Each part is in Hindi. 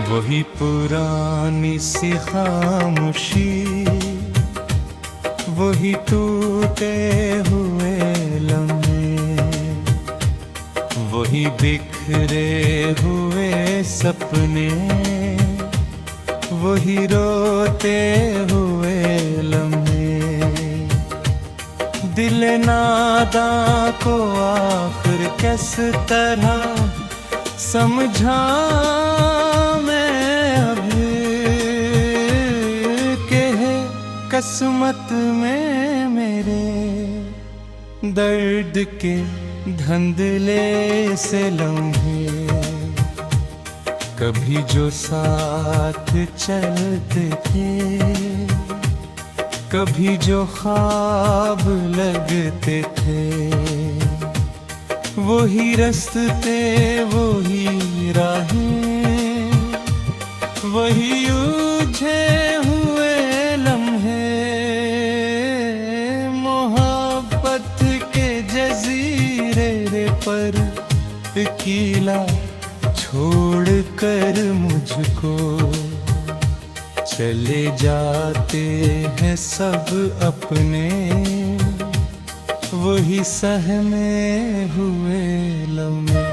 वही पुरानी सी खामोशी, वही टूटे हुए लम्हे, वही बिखरे हुए सपने, वही रोते हुए लम्हे। दिल नादा को आखिर किस तरह समझा मैं अभी, के है किस्मत में मेरे दर्द के धंधले से लम्हे। कभी जो साथ चलते थे, कभी जो ख्वाब लगते थे, वही रास्ते वही राहें, वही उलझे हुए लम्हे। मोहब्बत के जजीरे पर अकेला छोड़ कर मुझको चले जाते हैं सब अपने, वही सहमे हुए लम्हे।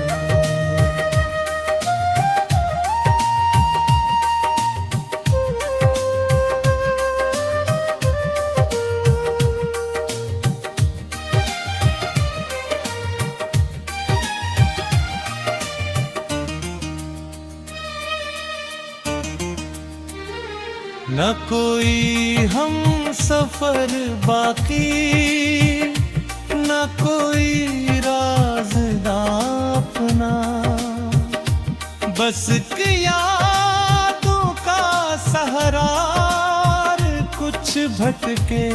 न कोई हम सफर बाकी, न कोई राज़दार अपना, बस यादों का सहारा, कुछ भटके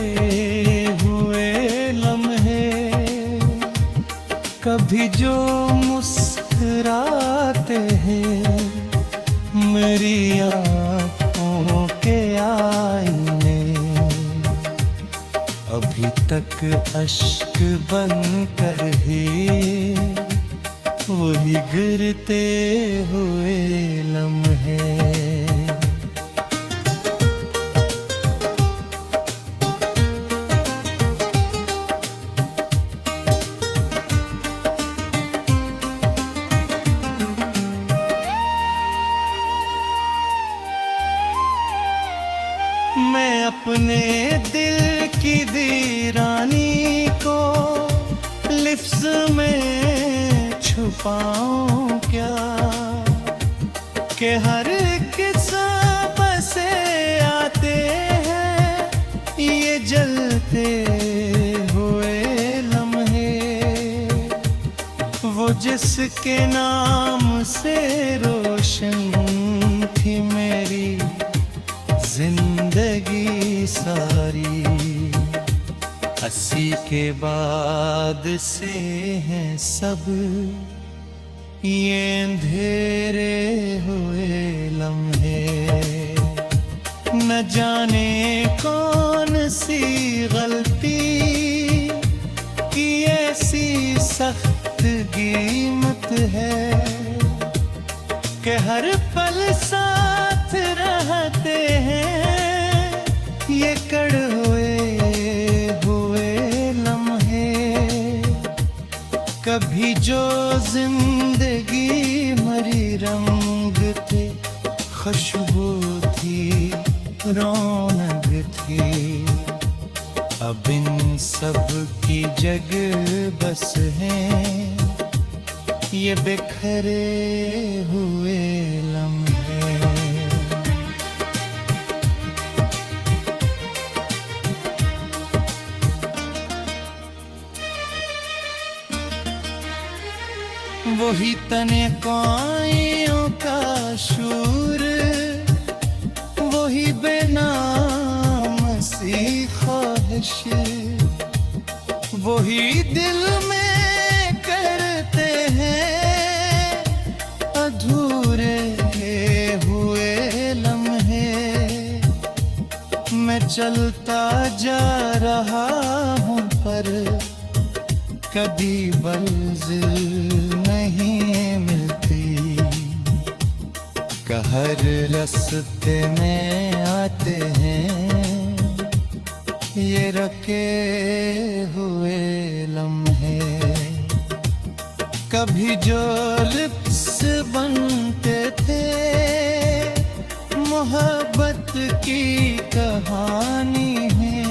हुए लम्हे। कभी जो मुस्कुराते हैं मेरी आँखों के आईने, अभी तक अश्क बन कर ही वही गिरते हुए लम्हे। मैं अपने दिल की वीरानी को लिफ्ज़ में छुपाऊं क्या, कि हर किस्म से आते हैं ये जलते हुए लम्हे। वो जिसके नाम से रोशन थी मेरी जिंदगी सारी, 80 के बाद से हैं सब ये अंधेरे हुए लम्हे। न जाने कौन सी गलती की ऐसी सख्त कीमत है, कि हर पल साथ रहते हैं ये कड़वे हुए लम्हे। कभी जो जिंदगी मरी रंग थे, खुशबू थी, रौनक थी, अब इन सब की जगह बस है ये बिखरे हुए लम्हे। वही तन्हाइयों का शूर, वही बेनाम सी ख्वाहिश, वही दिल में करते हैं अधूरे हुए लम्हे। मैं चलता जा रहा हूँ पर कभी मंजिल नहीं मिलती, हर रास्ते में आते हैं ये रखे हुए लम्हे। कभी जो लिप्स बनते थे मोहब्बत की कहानी है,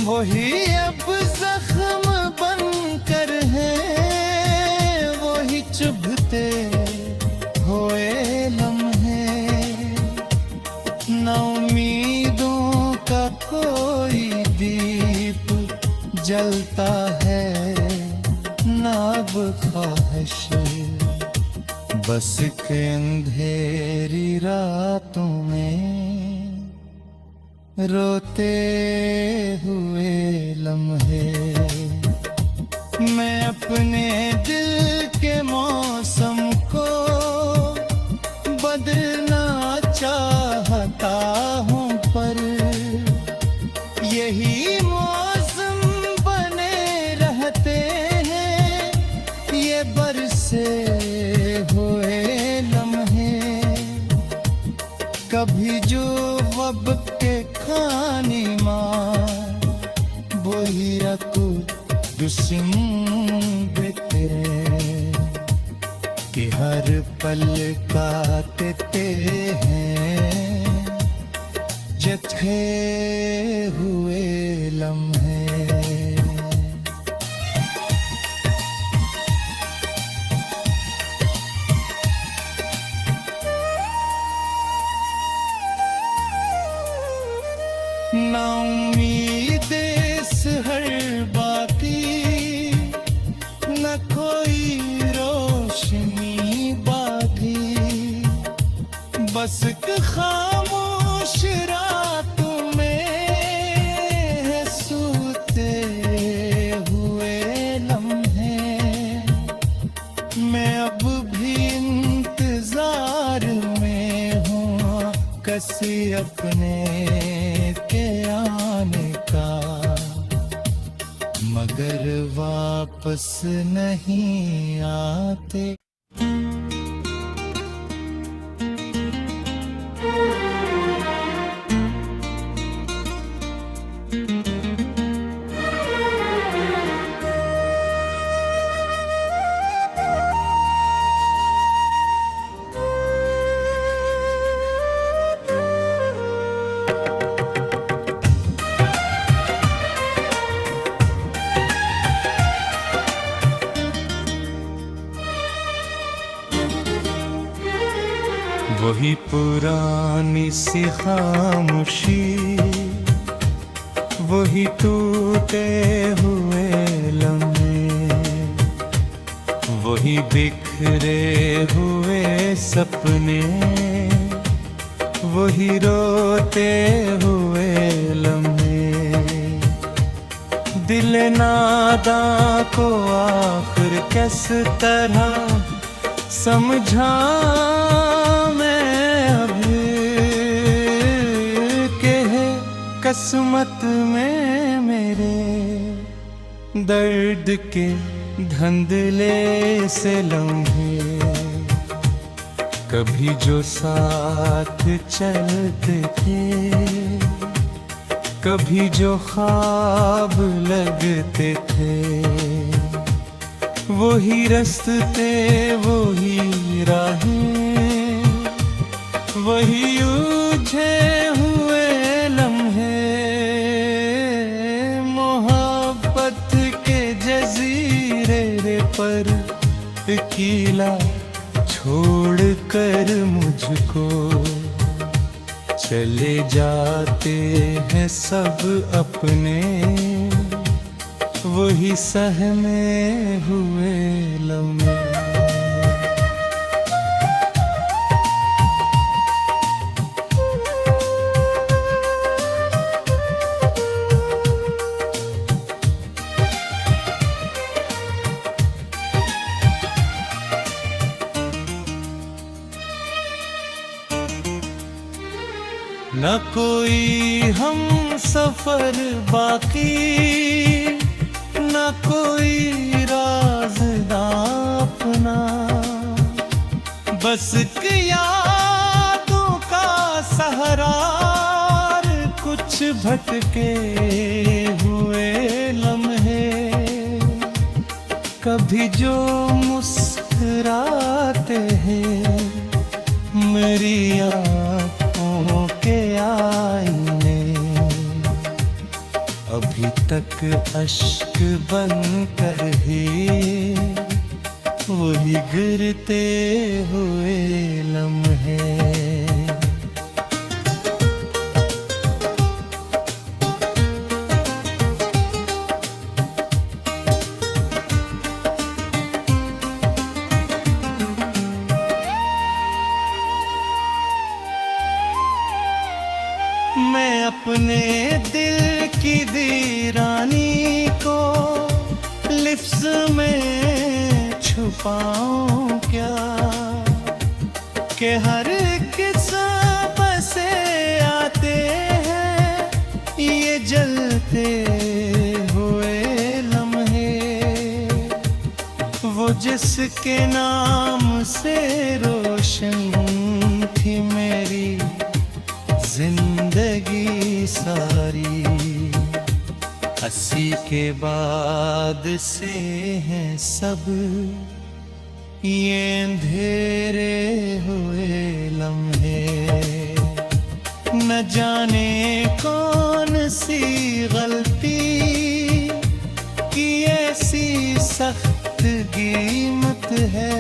वही अब जख्म बनकर है, वही चुभते हुए लम्हे। ना उम्मीदों का कोई दीप जलता है, ना अब ख्वाहिश, बस के अंधेरी रातों में रोते हुए लम्हे। मैं अपने दिल के मौसम को बदलना चाहता हूँ, पर यही मौसम बने रहते हैं ये बरसे हुए लम्हे। कभी जो वक्त के खानी मार वही रखू दुश्मन बेटे कि हर पल काटते हैं जथे हुए लम्हे। ना उम्मीदे से हर बाकी, न कोई रोशनी बाकी, बस एक खामोश रातों में है सोते हुए लम्हे। मैं अब भी इंतजार में हूँ किसी अपने के आने का, मगर वापस नहीं आते। वही पुरानी सी खामोशी, वही टूटे हुए लम्हे, वही बिखरे हुए सपने, वही रोते हुए लम्हे। दिल नादा को आखिर किस तरह समझा मैं अभी के है किस्मत में मेरे दर्द के धंधले से लम्हे। कभी जो साथ चलते थे, कभी जो ख्वाब लगते थे, वही रास्ते वही राहें, वही उलझे हुए लम्हे। मोहब्बत के जजीरे पर अकेला छोड़ कर मुझको चले जाते हैं सब अपने, वही सहमे हुए लम्हे। न कोई हम सफर बाकी, न कोई राज़दार अपना, बस भटके हुए लम्हे, कभी जो मुस्कुराते हैं मेरी आँखों के आईने, अभी तक अश्क बन कर ही वही गिरते हुए लम्हे। मैं अपने दिल की वीरानी को लिफ्ज़ में छुपाऊं क्या, कि हर किस्सा बसे आते हैं ये जलते हुए लम्हे, वो जिसके नाम से रोशन थी मेरी जिंदगी सारी, 80 के बाद से हैं सब ये अंधेरे हुए लम्हे। न जाने कौन सी गलती की ऐसी सख्त कीमत है,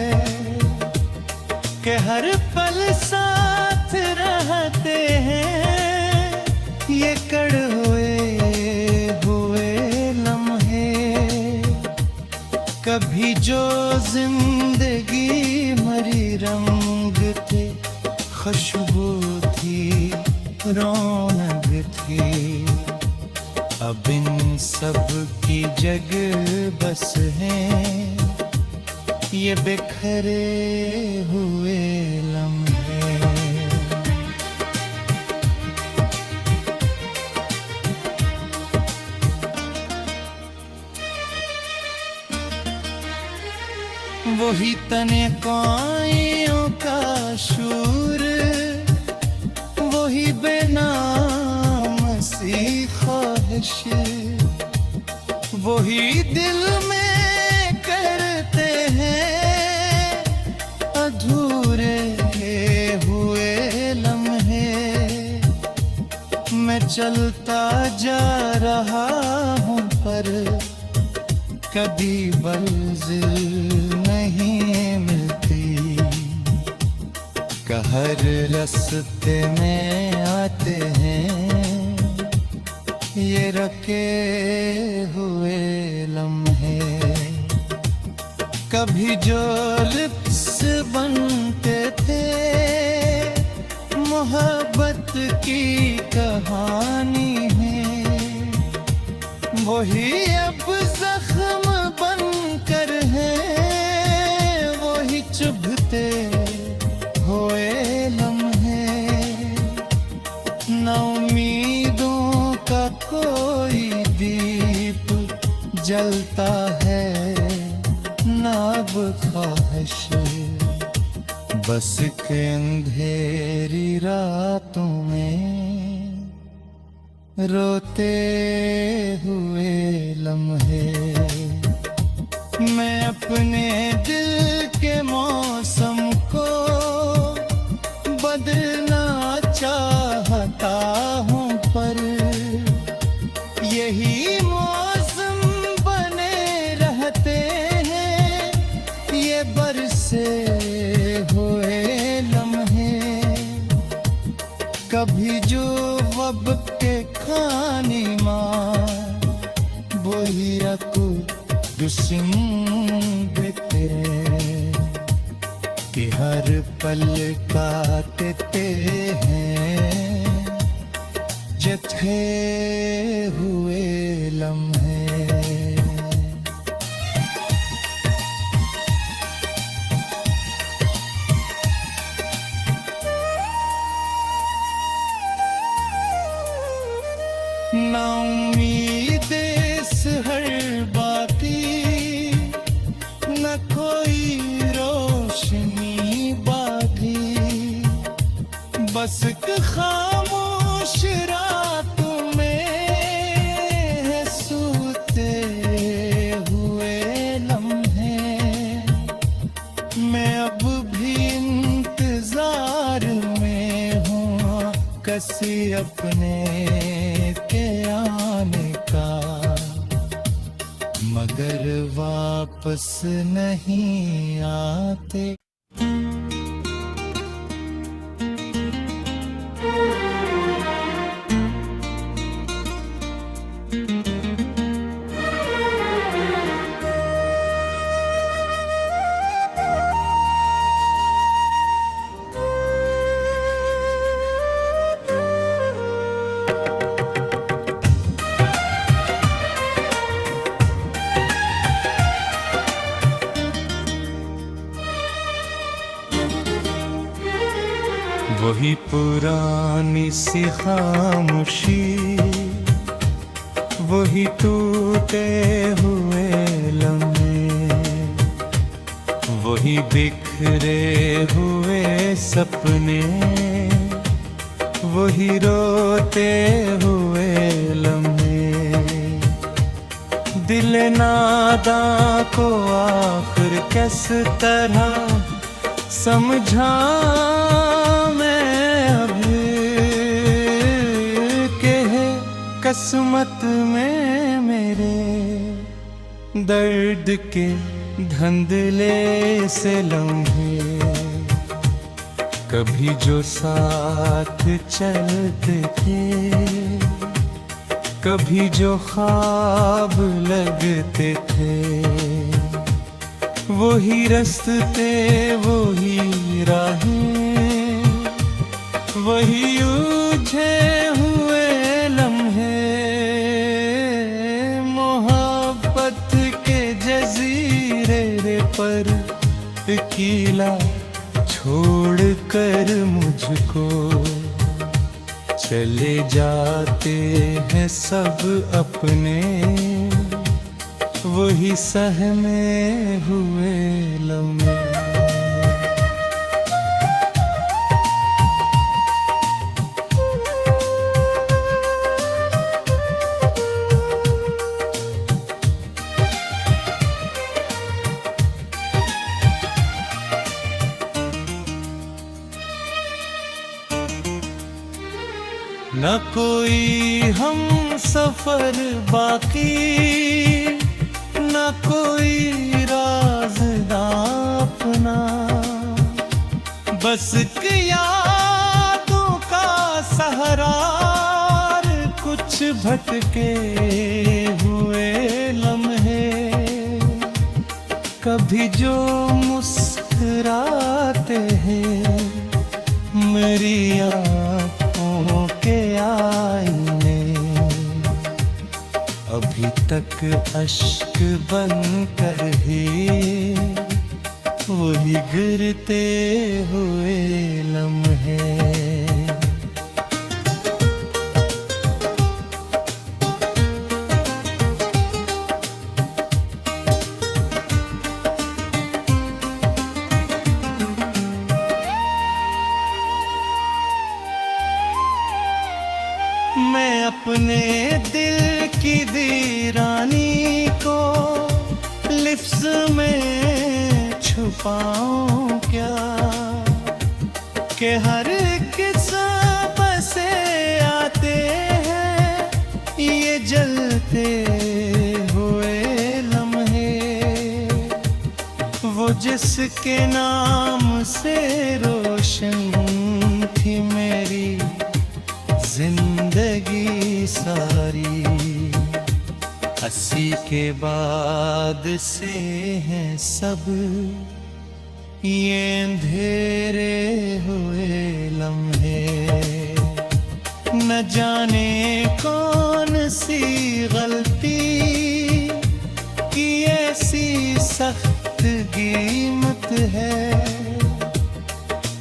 कि हर पल साथ रहते हैं ये कड़वे हुए लम्हे। कभी जो जिंदगी मरी रंग थे, खुशबू थी, रौनक थी, अब इन सब की जगह बस है ये बिखरे हुए लम्हे। वही तने काइयों का शूर, वही बेनाम सी ख्वाहिश, वही दिल में करते हैं अधूरे हुए लम्हे। मैं चलता जा रहा हूँ पर कभी मंजिल नहीं मिलती, हर रास्ते में आते हैं ये रखे हुए लम्हे। कभी जो लिप्स बनते थे मोहब्बत की कहानी है, वही अब जख्म बनकर है, वही चुभते हुए लम्हे। न उम्मीदों का कोई दीप जलता है, न अब ख्वाहिश, बस के अंधेरी रातों में रोते हुए लम्हे। मैं अपने दिल के मौसम को बदलना चाहता हूँ, पर यही मौसम बने रहते हैं ये बरसे हुए लम्हे। कभी जो वक्त के खानी मार वही रखू दुसिम देते कि हर पल काटते हैं जथे हुए लम्हे। ना उम्मीद इस हर बाकी, न कोई रोशनी बाकी, बस एक खामोश रातों में मैं अब भी इंतजार में हूँ किसी अपने के आने का, मगर वापस नहीं आते। वही पुरानी सी खामोशी, वही टूटे हुए लम्हे, वही बिखरे हुए सपने, वही रोते हुए लम्हे। दिल नादा को आखिर किस तरह समझा मैं अभी, के है किस्मत में मेरे दर्द के धंधले से लम्हे। कभी जो साथ चलते थे, कभी जो ख्वाब लगते थे, वही रास्ते वही राहें, वही उलझे हुए लम्हे। मोहब्बत के जजीरे पर अकेला छोड़ कर मुझको चले जाते हैं सब अपने, वही सहमे हुए लम्हे। न कोई हम सफर बाकी, न कोई राज़दार अपना, बस यादों का सहारा, कुछ भटके हुए लम्हे। कभी जो मुस्कुराते हैं मेरी आँखों के आईने, अभी तक अश्क बन कर ही वही गिरते हुए लम्हे। मैं अपने दिल की वीरानी को लिफ्ज़ में छुपाऊं क्या, कि हर किस्म से आते हैं ये जलते हुए लम्हे। वो जिसके नाम से रोशन थी मेरी जिंदगी सारी, 80 के बाद से हैं सब ये अंधेरे हुए लम्हे। न जाने कौन सी गलती की ऐसी सख्त कीमत है,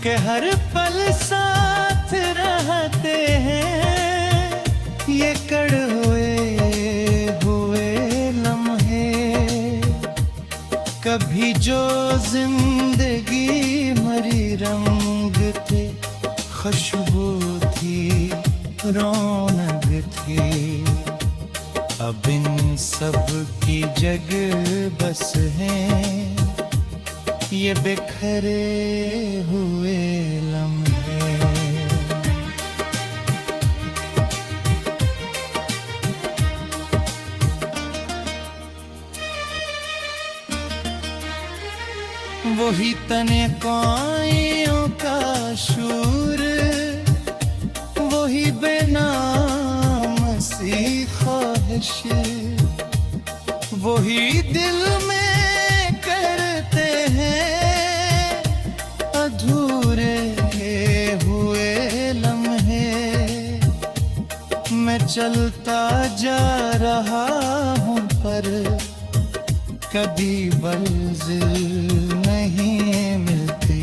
कि हर पल साथ रहते हैं ये कड़वे हुए लम्हे। कभी जो जिंदगी मरी रंग थे, खुशबू थी, रौनक थी, अब इन सब की जगह बस है ये बिखरे हुए लम्हे। वही तने काइयों का शूर, वही बेनाम सी ख्वाहिश, वही दिल में करते हैं अधूरे हुए लम्हे। मैं चलता जा रहा हूँ पर कभी मंजिल नहीं मिलती।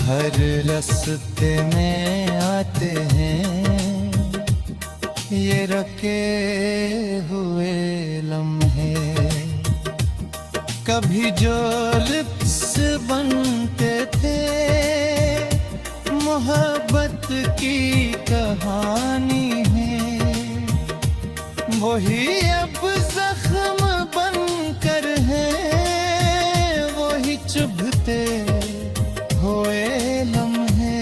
हर रास्ते में आते हैं ये रखे हुए लम्हे। कभी जो लिप्स बनते थे मोहब्बत की कहानी है, वही अब जख्म बनकर है। वही चुभते हुए लम्हे।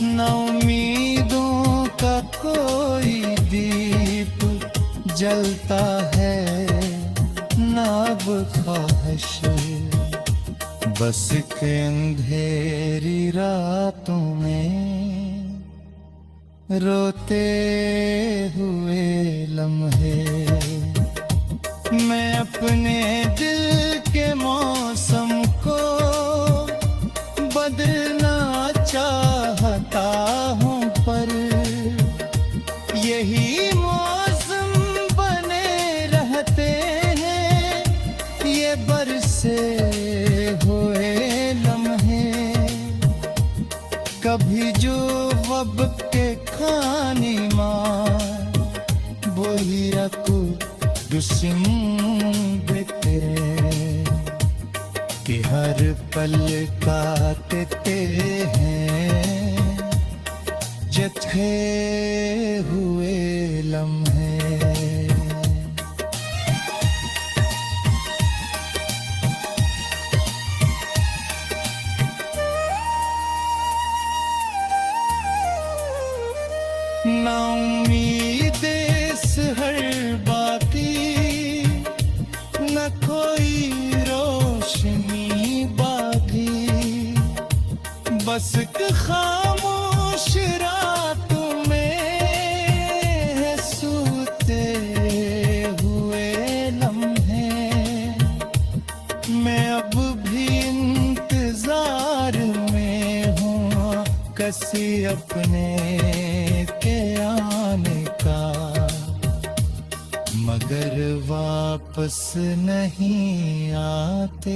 ना उम्मीदों का कोई दीप जलता है, ना अब ख्वाहिश, बस के अंधेरी रातों में रोते हुए लम्हे। मैं अपने दिल के मौसम को बदलना चाहता हूँ पर यही मौसम बने रहते हैं ये बरसे हुए लम्हे। कभी जो वक्त के खानी मार वही रखू दुश्मन कि हर पल काटते हैं जथे हुए लम्हे। ना उम्मीद इस हर बाकी, न कोई रोशनी बाकी, बस खामोश रातों में है सोते हुए लम्हे। मैं अब भी इंतजार में हूँ किसी अपने के आने का, मगर वापस नहीं आते।